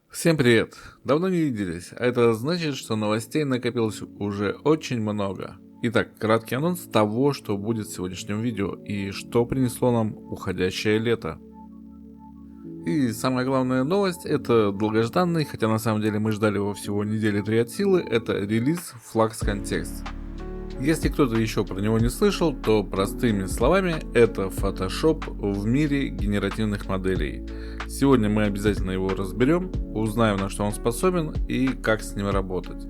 Всем привет! Давно не виделись, а это значит, что новостей накопилось уже очень много. Итак, краткий анонс того, что будет в сегодняшнем видео и что принесло нам уходящее лето. И самая главная новость — это долгожданный, хотя на самом деле мы ждали его всего недели 3 от силы, это релиз Flux Context. Если кто-то еще про него не слышал, то простыми словами это Photoshop в мире генеративных моделей. Сегодня мы обязательно его разберем, узнаем, на что он способен и как с ним работать.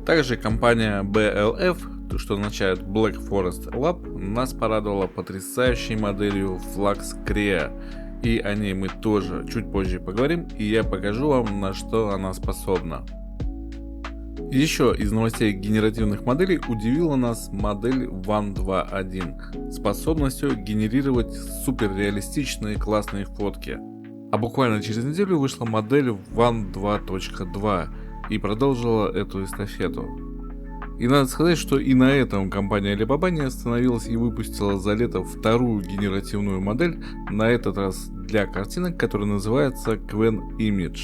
Также компания BLF, что означает Black Forest Lab, нас порадовала потрясающей моделью Flux Crea. И о ней мы тоже чуть позже поговорим, и я покажу вам, на что она способна. Еще из новостей генеративных моделей удивила нас модель One 2.1 способностью генерировать суперреалистичные классные фотки. А буквально через неделю вышла модель One 2.2 и продолжила эту эстафету. И надо сказать, что и на этом компания Alibaba не остановилась и выпустила за лето вторую генеративную модель, на этот раз для картинок, которая называется Qwen Image,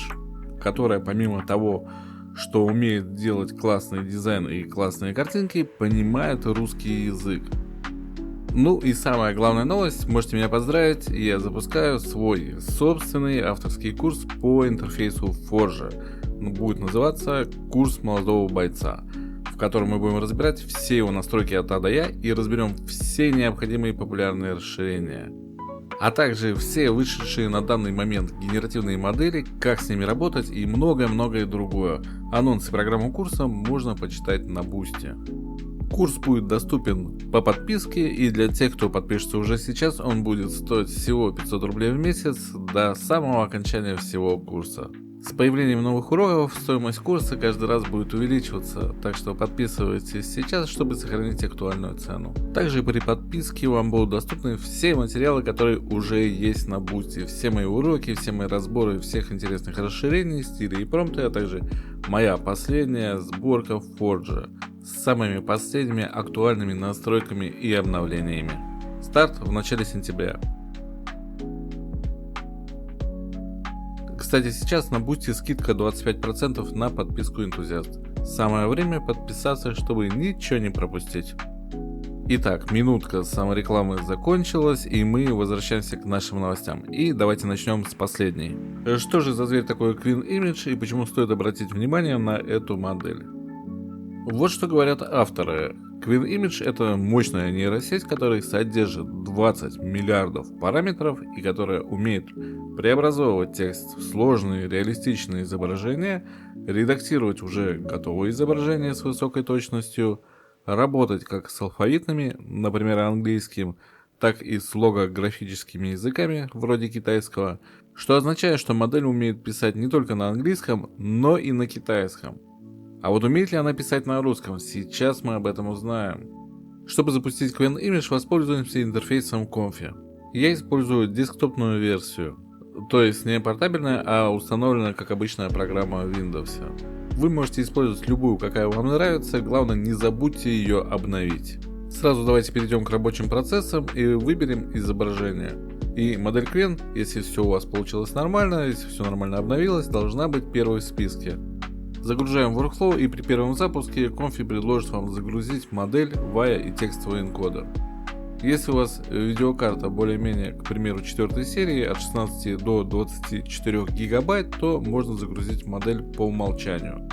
которая помимо того, что умеет делать классный дизайн и классные картинки, понимает русский язык. Ну и самая главная новость, можете меня поздравить, я запускаю свой собственный авторский курс по интерфейсу Forge. Будет называться «Курс молодого бойца», в котором мы будем разбирать все его настройки от А до Я и разберем все необходимые популярные расширения. А также все вышедшие на данный момент генеративные модели, как с ними работать и многое-многое другое. Анонсы программы курса можно почитать на Бусти. Курс будет доступен по подписке, и для тех, кто подпишется уже сейчас, он будет стоить всего 500 рублей в месяц до самого окончания всего курса. С появлением новых уроков стоимость курса каждый раз будет увеличиваться, так что подписывайтесь сейчас, чтобы сохранить актуальную цену. Также при подписке вам будут доступны все материалы, которые уже есть на Boosty, все мои уроки, все мои разборы всех интересных расширений, стилей и промпты, а также моя последняя сборка в Forge с самыми последними актуальными настройками и обновлениями. Старт в начале сентября. Кстати, сейчас на Boosty скидка 25% на подписку Энтузиаст. Самое время подписаться, чтобы ничего не пропустить. Итак, минутка саморекламы закончилась, и мы возвращаемся к нашим новостям. И давайте начнем с последней. Что же за зверь такой Qwen Image и почему стоит обратить внимание на эту модель? Вот что говорят авторы. Qwen Image — это мощная нейросеть, которая содержит 20 миллиардов параметров и которая умеет преобразовывать текст в сложные реалистичные изображения, редактировать уже готовые изображения с высокой точностью, работать как с алфавитными, например, английским, так и с логографическими языками, вроде китайского, что означает, что модель умеет писать не только на английском, но и на китайском. А вот умеет ли она писать на русском? Сейчас мы об этом узнаем. Чтобы запустить Qwen Image, воспользуемся интерфейсом Comfy. Я использую десктопную версию, то есть не портабельная, а установленная как обычная программа в Windows. Вы можете использовать любую, какая вам нравится, главное не забудьте ее обновить. Сразу давайте перейдем к рабочим процессам и выберем изображение. И модель Qwen, если все у вас получилось нормально, если все нормально обновилось, должна быть первой в списке. Загружаем Workflow, и при первом запуске Comfy предложит вам загрузить модель, VAIA и текстовый энкодер. Если у вас видеокарта более-менее, к примеру, 4 серии от 16 до 24 гигабайт, то можно загрузить модель по умолчанию.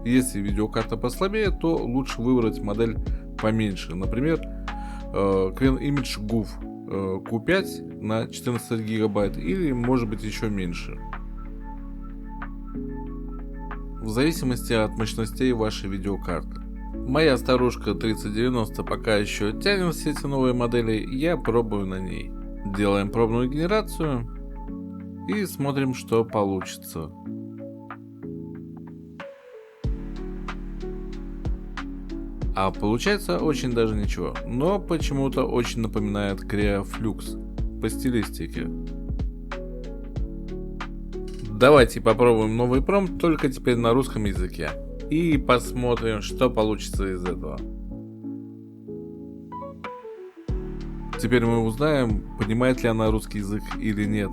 Если видеокарта послабее, то лучше выбрать модель поменьше, например, Qwen Image GUV Q5 на 14 гигабайт или может быть еще меньше, в зависимости от мощностей вашей видеокарты. Моя старушка 3090 пока еще тянет все эти новые модели, я пробую на ней. Делаем пробную генерацию и смотрим, что получится. А получается очень даже ничего, но почему-то очень напоминает Crea Flux по стилистике. Давайте попробуем новый промпт, только теперь на русском языке. И посмотрим, что получится из этого. Теперь мы узнаем, понимает ли она русский язык или нет.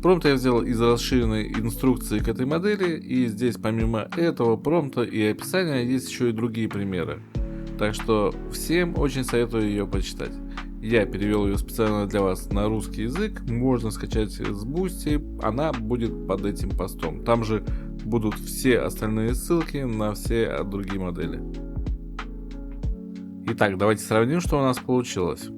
Промпт я взял из расширенной инструкции к этой модели, и здесь помимо этого промпта и описания есть еще и другие примеры. Так что всем очень советую ее почитать. Я перевел ее специально для вас на русский язык, можно скачать с Boosty, она будет под этим постом. Там же будут все остальные ссылки на все другие модели. Итак, давайте сравним, что у нас получилось.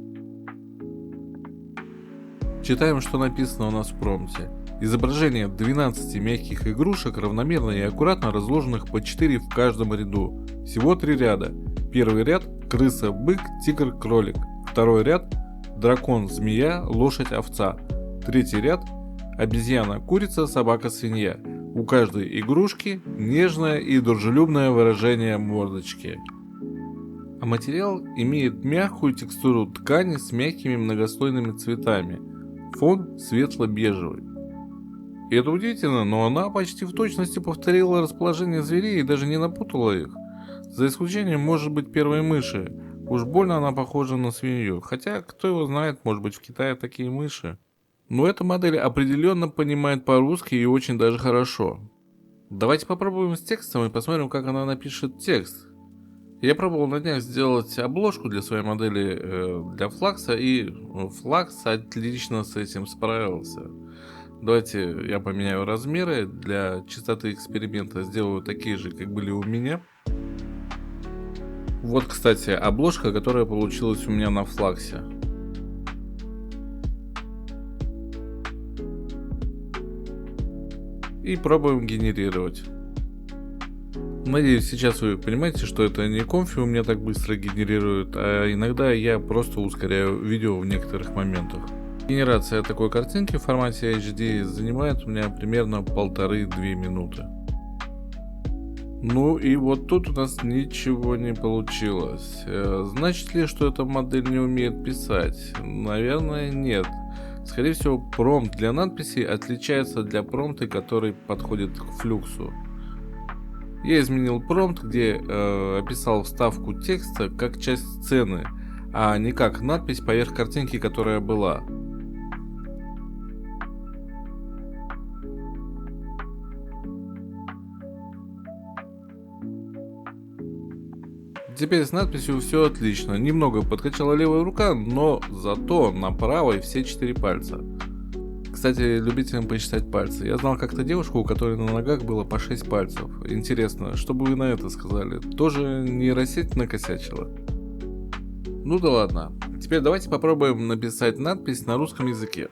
Читаем, что написано у нас в промпте. Изображение 12 мягких игрушек, равномерно и аккуратно разложенных по 4 в каждом ряду. Всего 3 ряда. Первый ряд – крыса, бык, тигр, кролик. Второй ряд – дракон, змея, лошадь, овца. Третий ряд – обезьяна, курица, собака, свинья. У каждой игрушки нежное и дружелюбное выражение мордочки. А материал имеет мягкую текстуру ткани с мягкими многослойными цветами. Фон светло-бежевый. И это удивительно, но она почти в точности повторила расположение зверей и даже не напутала их. За исключением, может быть, первой мыши. Уж больно она похожа на свинью. Хотя, кто его знает, может быть, в Китае такие мыши. Но эта модель определенно понимает по-русски и очень даже хорошо. Давайте попробуем с текстом и посмотрим, как она напишет текст. Я пробовал на днях сделать обложку для своей модели для Флакса, и Флакс отлично с этим справился. Давайте я поменяю размеры, для чистоты эксперимента сделаю такие же, как были у меня. Вот, кстати, обложка, которая получилась у меня на Флаксе. И пробуем генерировать. Надеюсь, сейчас вы понимаете, что это не Comfy у меня так быстро генерирует, а иногда я просто ускоряю видео в некоторых моментах. Генерация такой картинки в формате HD занимает у меня примерно 1,5-2 минуты. Ну и вот тут у нас ничего не получилось. Значит ли, что эта модель не умеет писать? Наверное, нет. Скорее всего, промпт для надписей отличается для промпта, который подходит к флюксу. Я изменил промпт, где описал вставку текста как часть сцены, а не как надпись поверх картинки, которая была. Теперь с надписью все отлично. Немного подкачала левая рука, но зато на правой все 4 пальца. Кстати, любителям посчитать пальцы. Я знал как-то девушку, у которой на ногах было по 6 пальцев. Интересно, что бы вы на это сказали? Тоже нейросеть накосячила? Ну да ладно. Теперь давайте попробуем написать надпись на русском языке.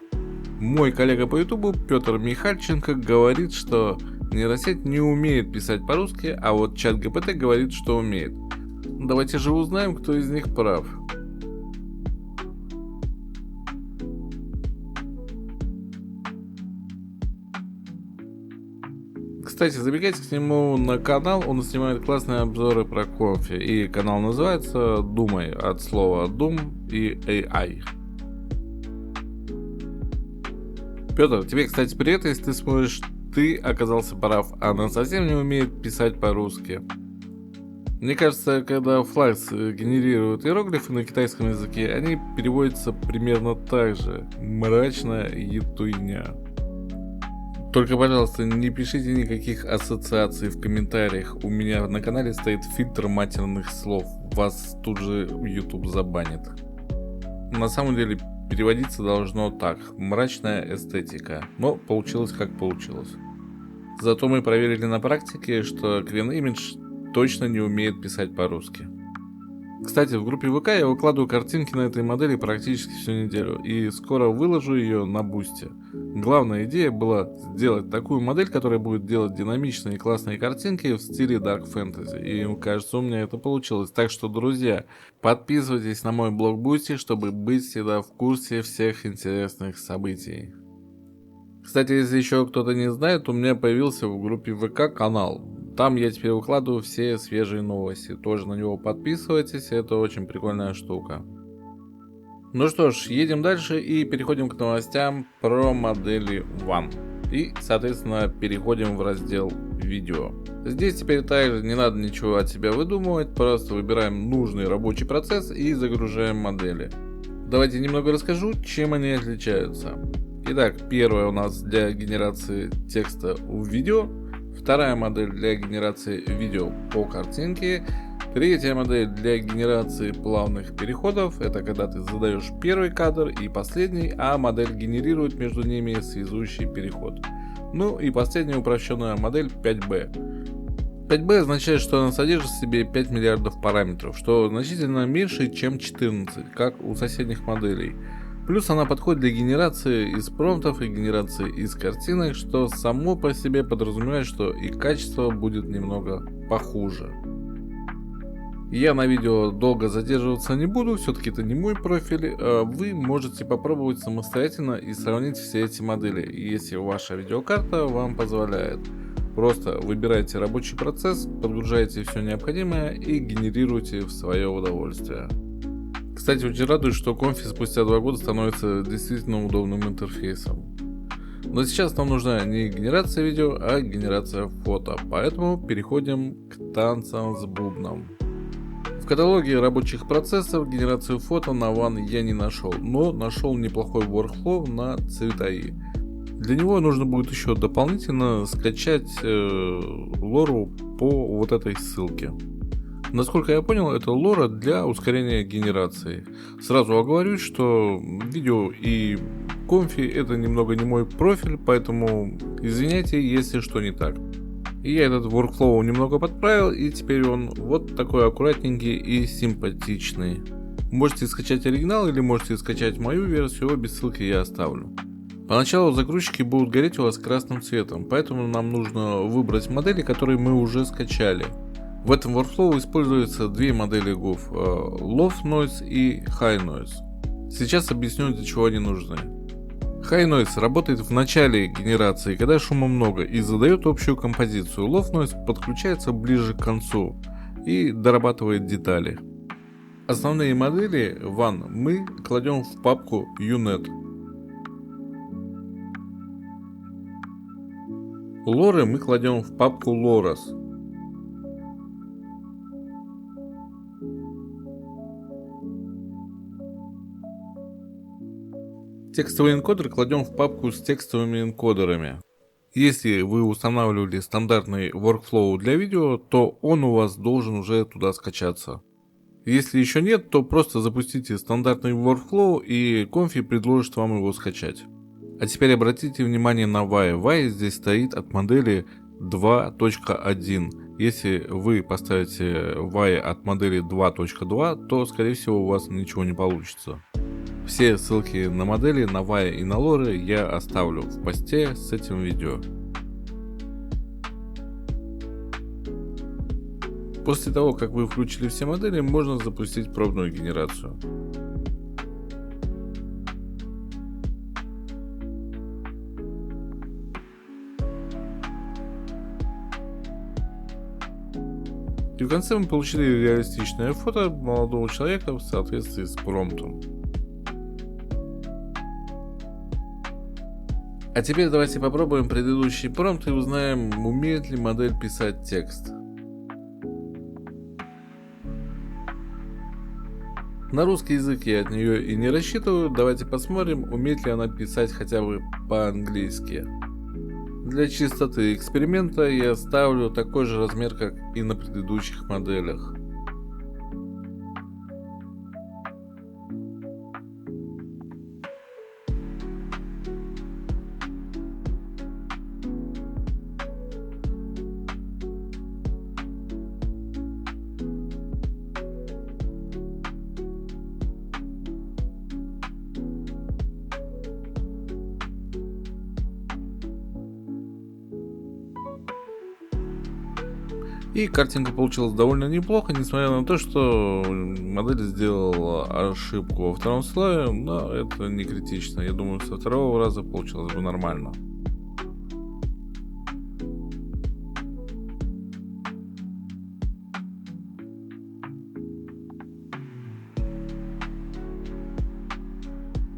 Мой коллега по ютубу Петр Михальченко говорит, что нейросеть не умеет писать по-русски, а вот чат ГПТ говорит, что умеет. Давайте же узнаем, кто из них прав. Кстати, забегайте к нему на канал, он снимает классные обзоры про Comfy, и канал называется «Думай», от слова «Doom» и «AI». Петр, тебе, кстати, привет, если ты смотришь, ты оказался прав, она совсем не умеет писать по-русски. Мне кажется, когда Флакс генерирует иероглифы на китайском языке, они переводятся примерно так же. Мрачная етуйня. Только, пожалуйста, не пишите никаких ассоциаций в комментариях. У меня на канале стоит фильтр матерных слов. Вас тут же YouTube забанит. На самом деле, переводиться должно так. Мрачная эстетика. Но получилось как получилось. Зато мы проверили на практике, что Queen Image точно не умеет писать по-русски. Кстати, в группе ВК я выкладываю картинки на этой модели практически всю неделю, и скоро выложу ее на Boosty. Главная идея была сделать такую модель, которая будет делать динамичные и классные картинки в стиле Dark Fantasy, и кажется, у меня это получилось. Так что, друзья, подписывайтесь на мой блог Boosty, чтобы быть всегда в курсе всех интересных событий. Кстати, если еще кто-то не знает, у меня появился в группе ВК канал. Там я теперь выкладываю все свежие новости. Тоже на него подписывайтесь, это очень прикольная штука. Ну что ж, едем дальше и переходим к новостям про модели One. И, соответственно, переходим в раздел видео. Здесь теперь также не надо ничего от себя выдумывать, просто выбираем нужный рабочий процесс и загружаем модели. Давайте немного расскажу, чем они отличаются. Итак, первая у нас для генерации текста в видео, вторая модель для генерации видео по картинке, третья модель для генерации плавных переходов, это когда ты задаешь первый кадр и последний, а модель генерирует между ними связующий переход. Ну и последняя упрощенная модель 5B. 5B означает, что она содержит в себе 5 миллиардов параметров, что значительно меньше, чем 14, как у соседних моделей. Плюс она подходит для генерации из промптов и генерации из картинок, что само по себе подразумевает, что и качество будет немного похуже. Я на видео долго задерживаться не буду, все-таки это не мой профиль. Вы можете попробовать самостоятельно и сравнить все эти модели, если ваша видеокарта вам позволяет. Просто выбирайте рабочий процесс, подгружайте все необходимое и генерируйте в свое удовольствие. Кстати, очень радует, что Comfy спустя 2 года становится действительно удобным интерфейсом. Но сейчас нам нужна не генерация видео, а генерация фото, поэтому переходим к танцам с бубном. В каталоге рабочих процессов генерацию фото на One я не нашел, но нашел неплохой workflow на Цветаи. Для него нужно будет еще дополнительно скачать лору по вот этой ссылке. Насколько я понял, это лора для ускорения генерации. Сразу оговорюсь, что видео и Comfy это немного не мой профиль, поэтому извиняйте, если что не так. И я этот workflow немного подправил, и теперь он вот такой аккуратненький и симпатичный. Можете скачать оригинал или можете скачать мою версию, обе ссылки я оставлю. Поначалу загрузчики будут гореть у вас красным цветом, поэтому нам нужно выбрать модели, которые мы уже скачали. В этом workflow используются две модели GUF: Low Noise и High Noise. Сейчас объясню, для чего они нужны. High Noise работает в начале генерации, когда шума много, и задает общую композицию. Low Noise подключается ближе к концу и дорабатывает детали. Основные модели One мы кладем в папку UNet. Лоры мы кладем в папку Loras. Текстовый энкодер кладем в папку с текстовыми энкодерами. Если вы устанавливали стандартный workflow для видео, то он у вас должен уже туда скачаться. Если еще нет, то просто запустите стандартный workflow и Comfy предложит вам его скачать. А теперь обратите внимание на Y. Y здесь стоит от модели 2.1. Если вы поставите Y от модели 2.2, то скорее всего у вас ничего не получится. Все ссылки на модели, на Y и на лоры я оставлю в посте с этим видео. После того, как вы включили все модели, можно запустить пробную генерацию. И в конце мы получили реалистичное фото молодого человека в соответствии с промптом. А теперь давайте попробуем предыдущий промпт и узнаем, умеет ли модель писать текст. На русский язык я от нее и не рассчитываю, давайте посмотрим, умеет ли она писать хотя бы по-английски. Для чистоты эксперимента я ставлю такой же размер, как и на предыдущих моделях. И картинка получилась довольно неплохо, несмотря на то, что модель сделала ошибку во втором слое, но это не критично. Я думаю, со второго раза получилось бы нормально.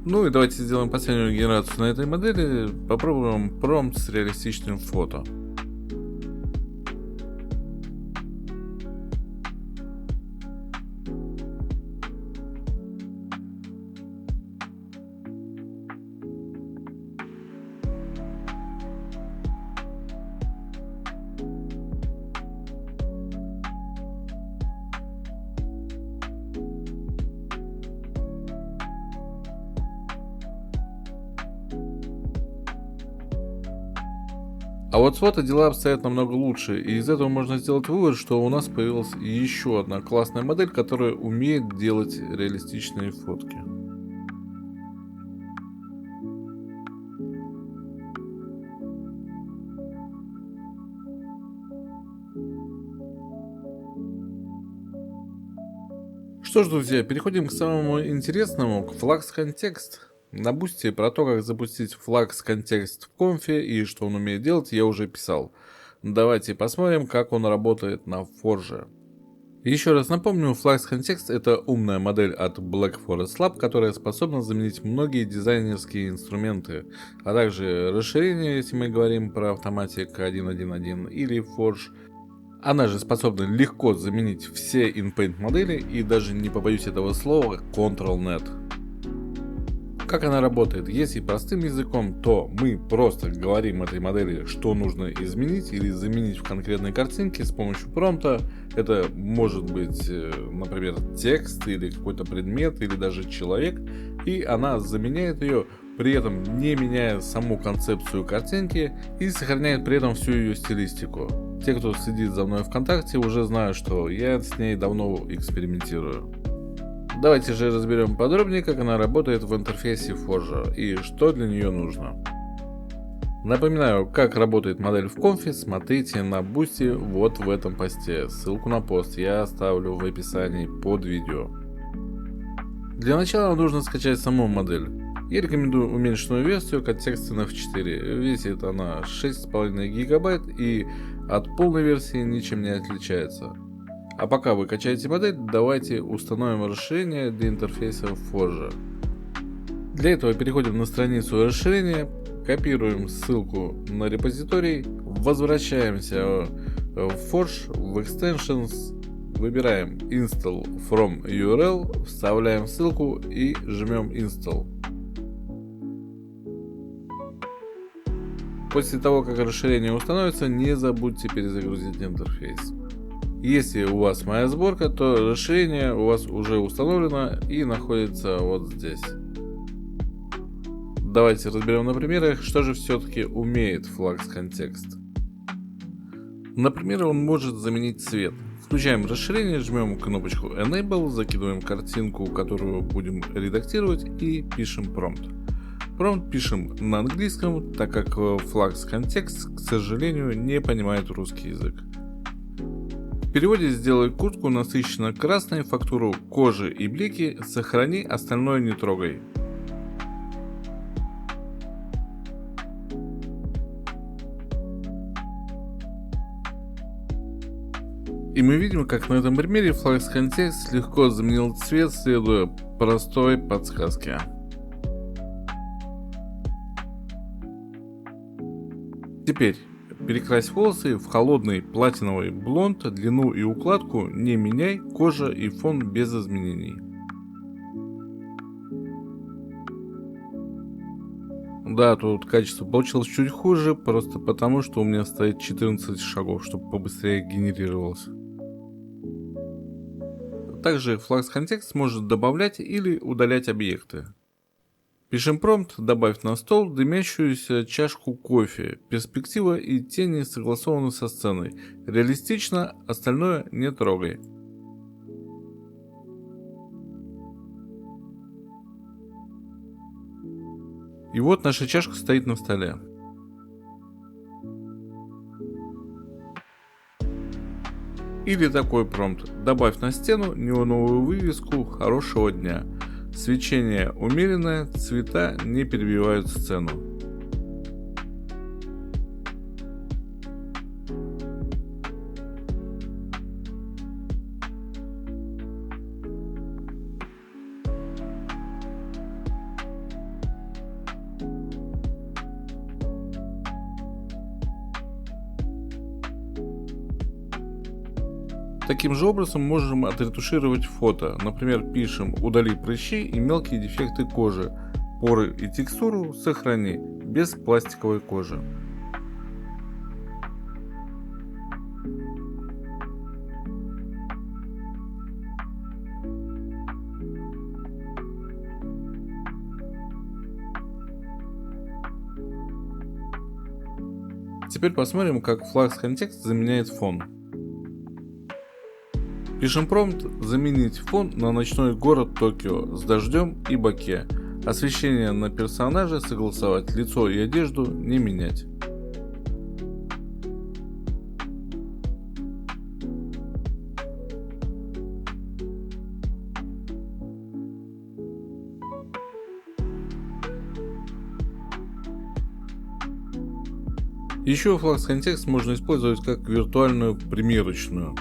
Ну и давайте сделаем последнюю генерацию на этой модели. Попробуем промпт с реалистичным фото. А вот с фото дела обстоят намного лучше, и из этого можно сделать вывод, что у нас появилась еще одна классная модель, которая умеет делать реалистичные фотки. Что ж, друзья, переходим к самому интересному, к Flux Context. На бусте про то, как запустить Flux Context в конфе и что он умеет делать, я уже писал. Давайте посмотрим, как он работает на Forge. Еще раз напомню, Flux Context — это умная модель от Black Forest Lab, которая способна заменить многие дизайнерские инструменты, а также расширение, если мы говорим про Automatic 1.1.1 или Forge. Она же способна легко заменить все InPaint модели и даже, не побоюсь этого слова, CTRL-Net. Как она работает? Если простым языком, то мы просто говорим этой модели, что нужно изменить или заменить в конкретной картинке с помощью промпта. Это может быть, например, текст или какой-то предмет или даже человек, и она заменяет ее, при этом не меняя саму концепцию картинки и сохраняет при этом всю ее стилистику. Те, кто следит за мной ВКонтакте, уже знают, что я с ней давно экспериментирую. Давайте же разберем подробнее, как она работает в интерфейсе Forge и что для нее нужно. Напоминаю, как работает модель в конфе, смотрите на бусте вот в этом посте. Ссылку на пост я оставлю в описании под видео. Для начала нужно скачать саму модель. Я рекомендую уменьшенную версию контекста NF4. Весит она 6,5 гигабайт и от полной версии ничем не отличается. А пока вы качаете модель, давайте установим расширение для интерфейса Forge. Для этого переходим на страницу расширения, копируем ссылку на репозиторий, возвращаемся в Forge, в Extensions, выбираем Install from URL, вставляем ссылку и жмем Install. После того, как расширение установится, не забудьте перезагрузить интерфейс. Если у вас моя сборка, то расширение у вас уже установлено и находится вот здесь. Давайте разберем на примерах, что же все-таки умеет Flux Context. Например, он может заменить цвет. Включаем расширение, жмем кнопочку Enable, закидываем картинку, которую будем редактировать, и пишем промпт. Промпт пишем на английском, так как Flux Context, к сожалению, не понимает русский язык. В переводе сделай куртку насыщенно красной, фактуру кожи и блики, сохрани, остальное не трогай. И мы видим, как на этом примере Flux Context легко заменил цвет, следуя простой подсказке. Теперь перекрась волосы в холодный платиновый блонд, длину и укладку не меняй, кожа и фон без изменений. Да, тут качество получилось чуть хуже, просто потому, что у меня стоит 14 шагов, чтобы побыстрее генерировалось. Также Flux Context может добавлять или удалять объекты. Пишем промпт, добавь на стол дымящуюся чашку кофе. Перспектива и тени согласованы со сценой. Реалистично, остальное не трогай. И вот наша чашка стоит на столе. Или такой промпт. Добавь на стену неоновую вывеску «Хорошего дня». Свечение умеренное, цвета не перебивают сцену. Таким же образом можем отретушировать фото. Например, пишем «Удали прыщи и мелкие дефекты кожи. Поры и текстуру сохрани, без пластиковой кожи». Теперь посмотрим, как Flux Context заменяет фон. Пишем промпт «Заменить фон на ночной город Токио с дождем и боке. Освещение на персонаже согласовать, лицо и одежду не менять». Еще Flux Context можно использовать как виртуальную примерочную.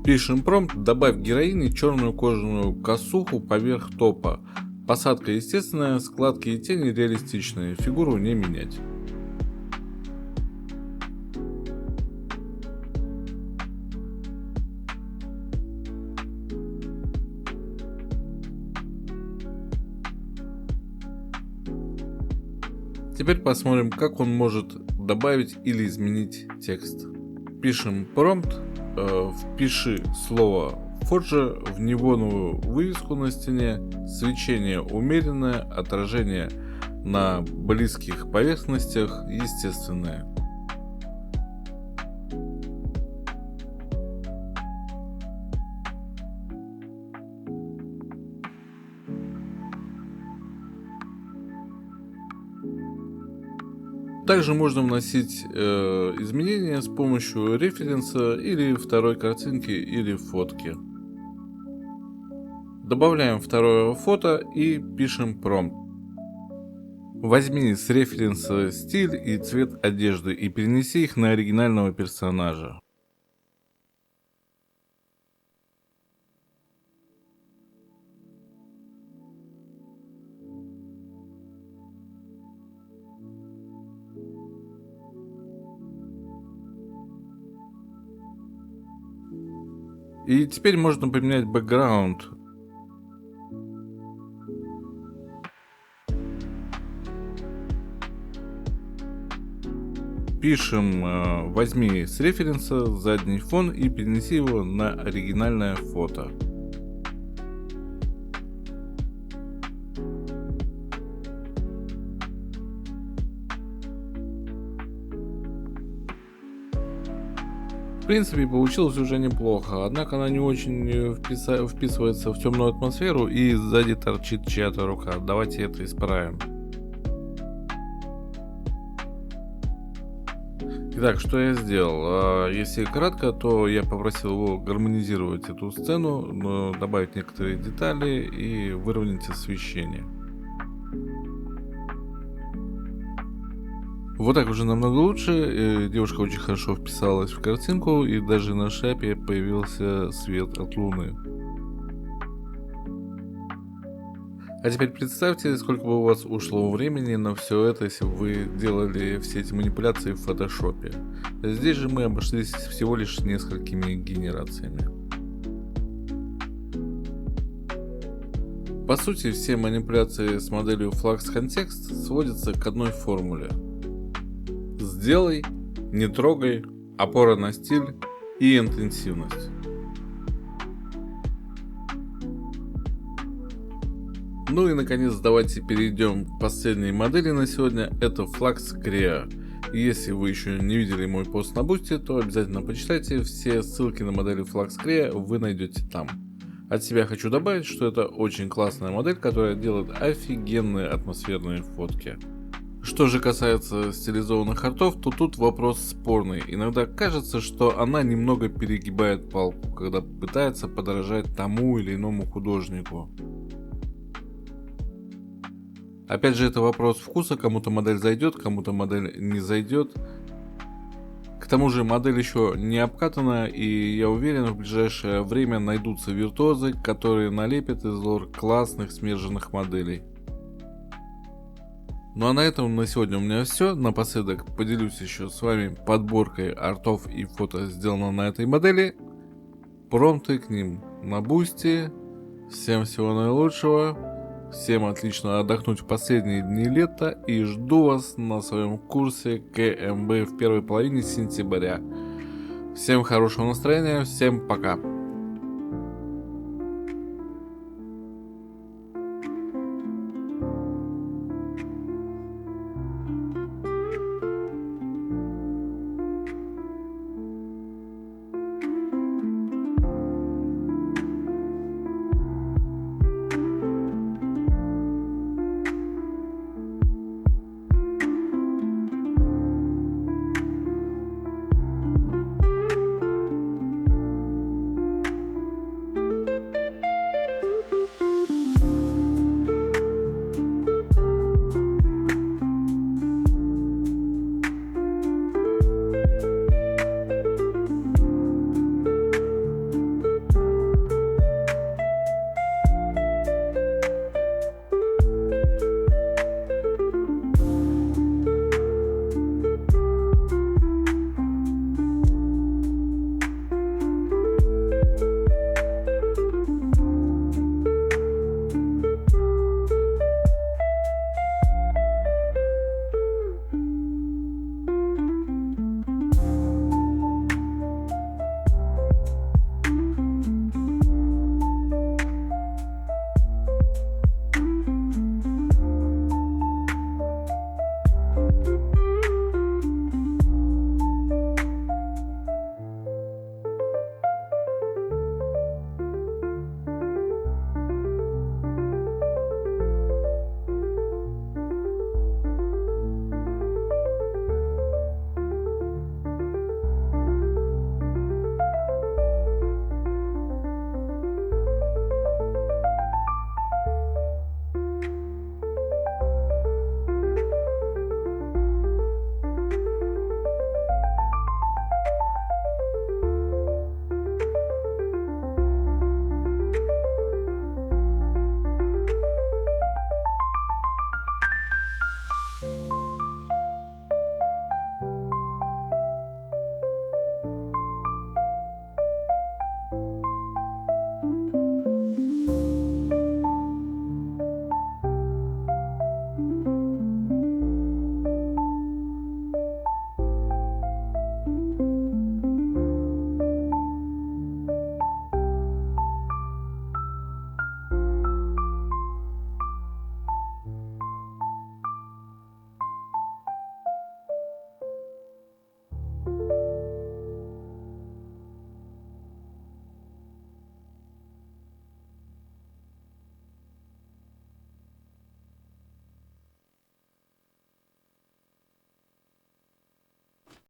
Пишем промпт «Добавь героине черную кожаную косуху поверх топа. Посадка естественная, складки и тени реалистичные, фигуру не менять». Теперь посмотрим, как он может добавить или изменить текст. Пишем промпт, впиши слово Forge в неоновую вывеску на стене, свечение умеренное, отражение на близких поверхностях естественное. Также можно вносить изменения с помощью референса или второй картинки или фотки. Добавляем второе фото и пишем промпт. Возьми с референса стиль и цвет одежды и перенеси их на оригинального персонажа. И теперь можно поменять бэкграунд. Пишем, возьми с референса задний фон и перенеси его на оригинальное фото. В принципе, получилось уже неплохо, однако она не очень вписывается в темную атмосферу и сзади торчит чья-то рука. Давайте это исправим. Итак, что я сделал? Если кратко, то я попросил его гармонизировать эту сцену, добавить некоторые детали и выровнять освещение. Вот так уже намного лучше, девушка очень хорошо вписалась в картинку, и даже на шляпе появился свет от луны. А теперь представьте, сколько бы у вас ушло времени на все это, если бы вы делали все эти манипуляции в фотошопе. Здесь же мы обошлись всего лишь несколькими генерациями. По сути, все манипуляции с моделью Flux Context сводятся к одной формуле. Сделай, не трогай, опора на стиль и интенсивность. Ну и наконец давайте перейдем к последней модели на сегодня, это Flux Crea. Если вы еще не видели мой пост на Boosty, то обязательно почитайте, все ссылки на модели Flux Crea вы найдете там. От себя хочу добавить, что это очень классная модель, которая делает офигенные атмосферные фотки. Что же касается стилизованных артов, то тут вопрос спорный. Иногда кажется, что она немного перегибает палку, когда пытается подражать тому или иному художнику. Опять же, это вопрос вкуса, кому-то модель зайдет, кому-то модель не зайдет. К тому же модель еще не обкатана, и я уверен, в ближайшее время найдутся виртуозы, которые налепят из лор классных смерженных моделей. Ну а на этом на сегодня у меня все. Напоследок поделюсь еще с вами подборкой артов и фото, сделано на этой модели. Промпты к ним на Boosty. Всем всего наилучшего. Всем отлично отдохнуть в последние дни лета. И жду вас на своем курсе КМБ в первой половине сентября. Всем хорошего настроения. Всем пока.